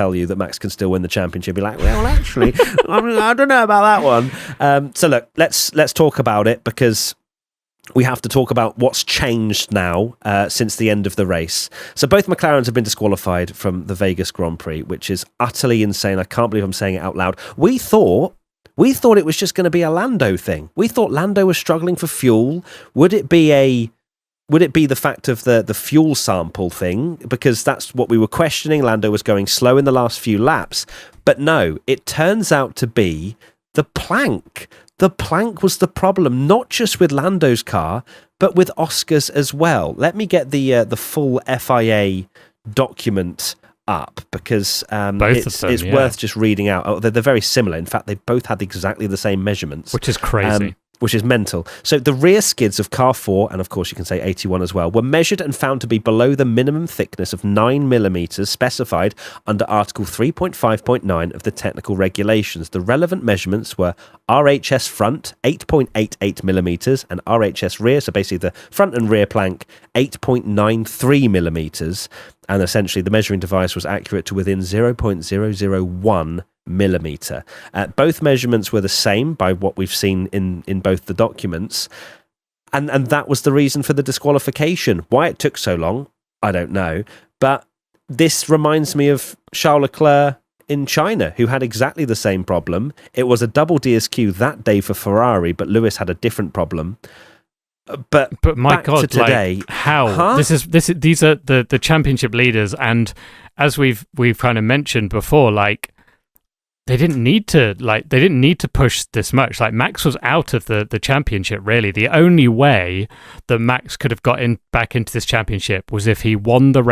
tell you that Max can still win the championship. Be like, well, actually, I don't know about that one. So look, let's talk about it, because we have to talk about what's changed now since the end of the race. So both McLarens have been disqualified from the Vegas Grand Prix, which is utterly insane. I can't believe I'm saying it out loud. We thought it was just going to be a Lando thing. We thought Lando was struggling for fuel. Would it be the fact of the fuel sample thing? Because that's what we were questioning. Lando was going slow in the last few laps. But no, it turns out to be the plank. The plank was the problem, not just with Lando's car, but with Oscar's as well. Let me get the full FIA document up, because it's worth just reading out. Oh, they're very similar. In fact, they both had exactly the same measurements. Which is crazy. Which is mental. So the rear skids of car 4, and of course you can say 81 as well, were measured and found to be below the minimum thickness of 9 millimeters specified under Article 3.5.9 of the technical regulations. The relevant measurements were RHS front, 8.88 millimeters, and RHS rear, so basically the front and rear plank, 8.93 millimeters. And essentially the measuring device was accurate to within 0.001 millimeter. Both measurements were the same by what we've seen in both the documents, and that was the reason for the disqualification. Why it took so long, I don't know, but this reminds me of Charles Leclerc in China, who had exactly the same problem. It was a double DSQ that day for Ferrari, but Lewis had a different problem. But my God, today, like, how these are the championship leaders, and as we've kind of mentioned before, like, they didn't need to push this much. Like, Max was out of the championship, really. The only way that Max could have got back into this championship was if he won the race